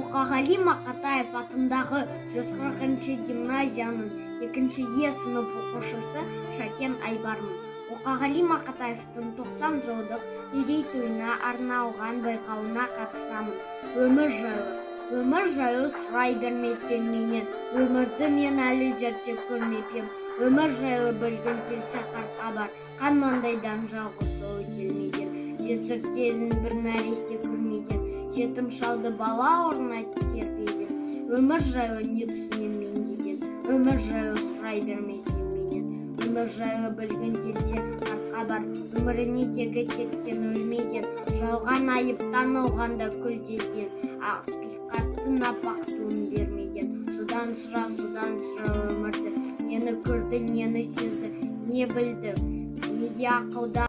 Мұқағали Мақатаев атындағы 140-ші гимназияның 2-ші Е сынып оқушысы Шакен Айбармын. Мұқағали Мақатаевтың 90 жылдық мерейтойына арналған байқауына қатысамын. Өмір жайлы сұрай бермесең менен, өмірді мен әлі зерттеп көрмеп ем. Өмір жайлы білгің келсе қартқа бар, қан маңдайдан жалғыз сұлу келмеген. Жесіртелін бір нәресте көрмеген, жетім шалды бала орнына тербеген. Өмір жайлы не түсінем мен деген, өмір жайлы сұрай бермесең менен. Өмір жайлы білгің келсе қартқа бар, өміріне тегі кеткен өлмеген. Жалған айыптан алғанда күлдеген, ақиқаттың аппақ туын бермеген. Судан сұра өмірді, нені көрді, нені сезді, не білді, неге ақылда